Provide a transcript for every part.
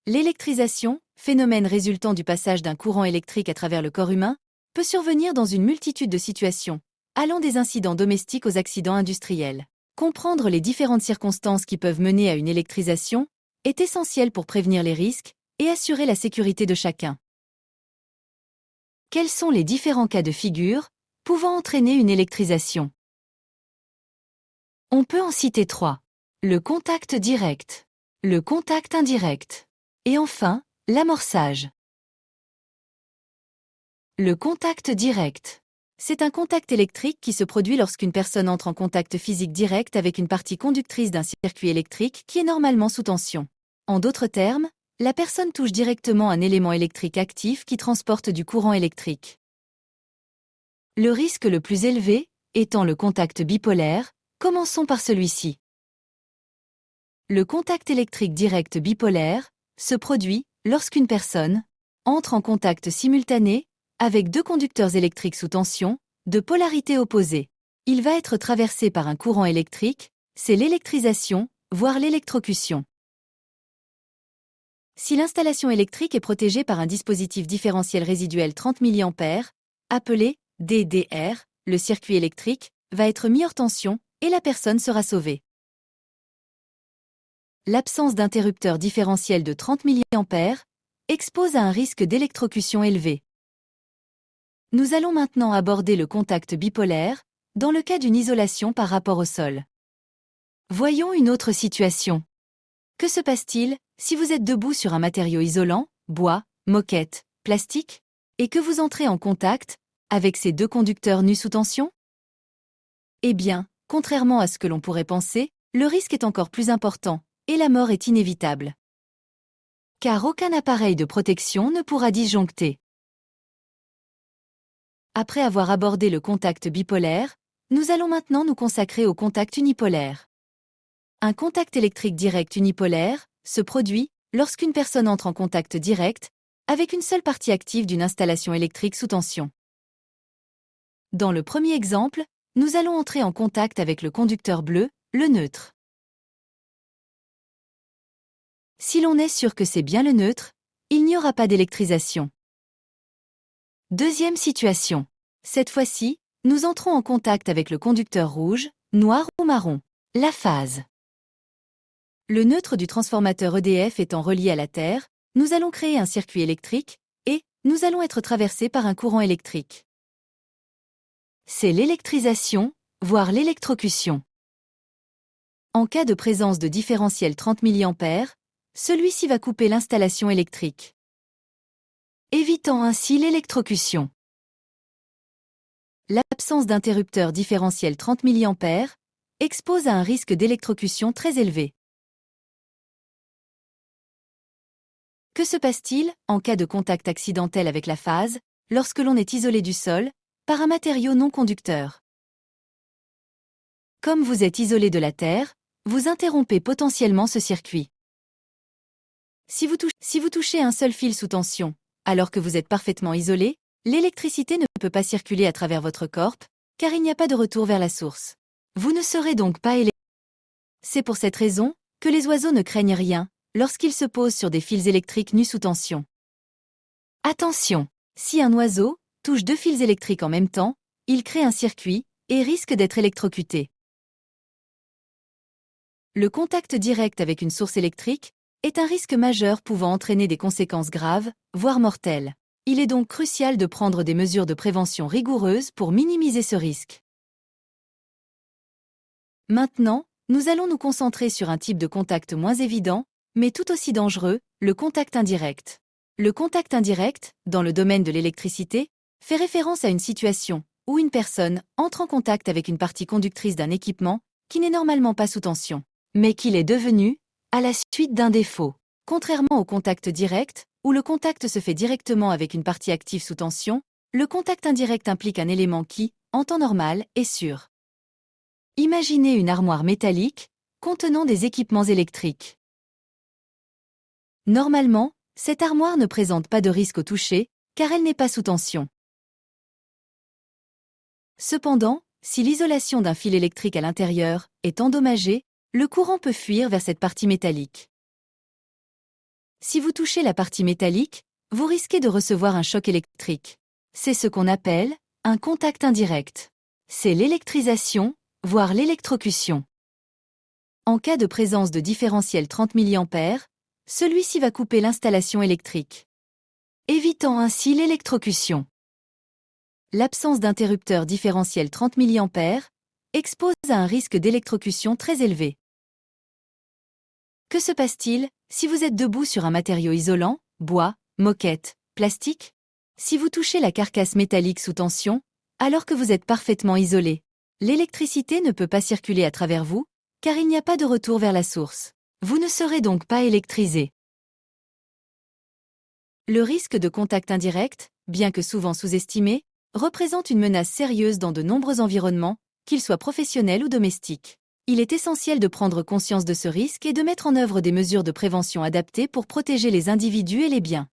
L'électrisation, phénomène résultant du passage d'un courant électrique à travers le corps humain, peut survenir dans une multitude de situations, allant des incidents domestiques aux accidents industriels. Comprendre les différentes circonstances qui peuvent mener à une électrisation est essentiel pour prévenir les risques et assurer la sécurité de chacun. Quels sont les différents cas de figure pouvant entraîner une électrisation? On peut en citer 3. Le contact direct, le contact indirect, et enfin, l'amorçage. Le contact direct. C'est un contact électrique qui se produit lorsqu'une personne entre en contact physique direct avec une partie conductrice d'un circuit électrique qui est normalement sous tension. En d'autres termes, la personne touche directement un élément électrique actif qui transporte du courant électrique. Le risque le plus élevé étant le contact bipolaire, commençons par celui-ci. Le contact électrique direct bipolaire se produit lorsqu'une personne entre en contact simultané avec deux conducteurs électriques sous tension, de polarité opposée. Il va être traversé par un courant électrique, c'est l'électrisation, voire l'électrocution. Si l'installation électrique est protégée par un dispositif différentiel résiduel 30 mA, appelé DDR, le circuit électrique va être mis hors tension et la personne sera sauvée. L'absence d'interrupteur différentiel de 30 mA expose à un risque d'électrocution élevé. Nous allons maintenant aborder le contact bipolaire, dans le cas d'une isolation par rapport au sol. Voyons une autre situation. Que se passe-t-il si vous êtes debout sur un matériau isolant, bois, moquette, plastique, et que vous entrez en contact avec ces deux conducteurs nus sous tension? Eh bien, contrairement à ce que l'on pourrait penser, le risque est encore plus important, et la mort est inévitable. Car aucun appareil de protection ne pourra disjoncter. Après avoir abordé le contact bipolaire, nous allons maintenant nous consacrer au contact unipolaire. Un contact électrique direct unipolaire se produit lorsqu'une personne entre en contact direct avec une seule partie active d'une installation électrique sous tension. Dans le premier exemple, nous allons entrer en contact avec le conducteur bleu, le neutre. Si l'on est sûr que c'est bien le neutre, il n'y aura pas d'électrisation. Deuxième situation. Cette fois-ci, nous entrons en contact avec le conducteur rouge, noir ou marron. La phase. Le neutre du transformateur EDF étant relié à la Terre, nous allons créer un circuit électrique, et nous allons être traversés par un courant électrique. C'est l'électrisation, voire l'électrocution. En cas de présence de différentiel 30 mA, celui-ci va couper l'installation électrique, évitant ainsi l'électrocution. L'absence d'interrupteur différentiel 30 mA expose à un risque d'électrocution très élevé. Que se passe-t-il en cas de contact accidentel avec la phase, lorsque l'on est isolé du sol, par un matériau non conducteur? Comme vous êtes isolé de la Terre, vous interrompez potentiellement ce circuit. Si vous touchez un seul fil sous tension, alors que vous êtes parfaitement isolé, l'électricité ne peut pas circuler à travers votre corps, car il n'y a pas de retour vers la source. Vous ne serez donc pas électrocuté. C'est pour cette raison que les oiseaux ne craignent rien lorsqu'ils se posent sur des fils électriques nus sous tension. Attention, si un oiseau touche deux fils électriques en même temps, il crée un circuit et risque d'être électrocuté. Le contact direct avec une source électrique est un risque majeur pouvant entraîner des conséquences graves, voire mortelles. Il est donc crucial de prendre des mesures de prévention rigoureuses pour minimiser ce risque. Maintenant, nous allons nous concentrer sur un type de contact moins évident, mais tout aussi dangereux, le contact indirect. Le contact indirect, dans le domaine de l'électricité, fait référence à une situation où une personne entre en contact avec une partie conductrice d'un équipement qui n'est normalement pas sous tension, mais qu'il est devenu à la suite d'un défaut. Contrairement au contact direct, où le contact se fait directement avec une partie active sous tension, le contact indirect implique un élément qui, en temps normal, est sûr. Imaginez une armoire métallique contenant des équipements électriques. Normalement, cette armoire ne présente pas de risque au toucher, car elle n'est pas sous tension. Cependant, si l'isolation d'un fil électrique à l'intérieur est endommagée, le courant peut fuir vers cette partie métallique. Si vous touchez la partie métallique, vous risquez de recevoir un choc électrique. C'est ce qu'on appelle un contact indirect. C'est l'électrisation, voire l'électrocution. En cas de présence de différentiel 30 mA, celui-ci va couper l'installation électrique, évitant ainsi l'électrocution. L'absence d'interrupteur différentiel 30 mA expose à un risque d'électrocution très élevé. Que se passe-t-il si vous êtes debout sur un matériau isolant, bois, moquette, plastique? Si vous touchez la carcasse métallique sous tension, alors que vous êtes parfaitement isolé, l'électricité ne peut pas circuler à travers vous, car il n'y a pas de retour vers la source. Vous ne serez donc pas électrisé. Le risque de contact indirect, bien que souvent sous-estimé, représente une menace sérieuse dans de nombreux environnements, qu'ils soient professionnels ou domestiques. Il est essentiel de prendre conscience de ce risque et de mettre en œuvre des mesures de prévention adaptées pour protéger les individus et les biens.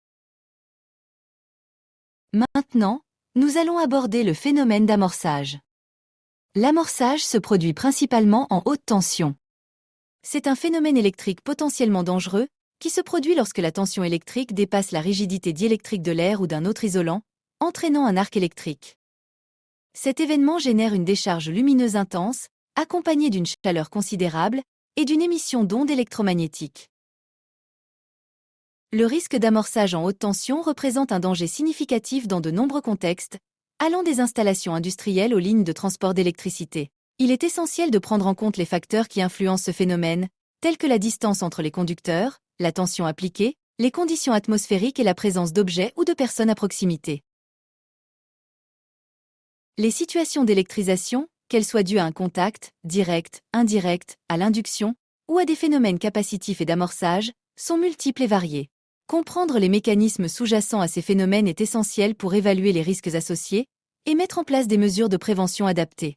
Maintenant, nous allons aborder le phénomène d'amorçage. L'amorçage se produit principalement en haute tension. C'est un phénomène électrique potentiellement dangereux, qui se produit lorsque la tension électrique dépasse la rigidité diélectrique de l'air ou d'un autre isolant, entraînant un arc électrique. Cet événement génère une décharge lumineuse intense, accompagnée d'une chaleur considérable et d'une émission d'ondes électromagnétiques. Le risque d'amorçage en haute tension représente un danger significatif dans de nombreux contextes, allant des installations industrielles aux lignes de transport d'électricité. Il est essentiel de prendre en compte les facteurs qui influencent ce phénomène, tels que la distance entre les conducteurs, la tension appliquée, les conditions atmosphériques et la présence d'objets ou de personnes à proximité. Les situations d'électrisation, qu'elles soient dues à un contact, direct, indirect, à l'induction, ou à des phénomènes capacitifs et d'amorçage, sont multiples et variées. Comprendre les mécanismes sous-jacents à ces phénomènes est essentiel pour évaluer les risques associés et mettre en place des mesures de prévention adaptées.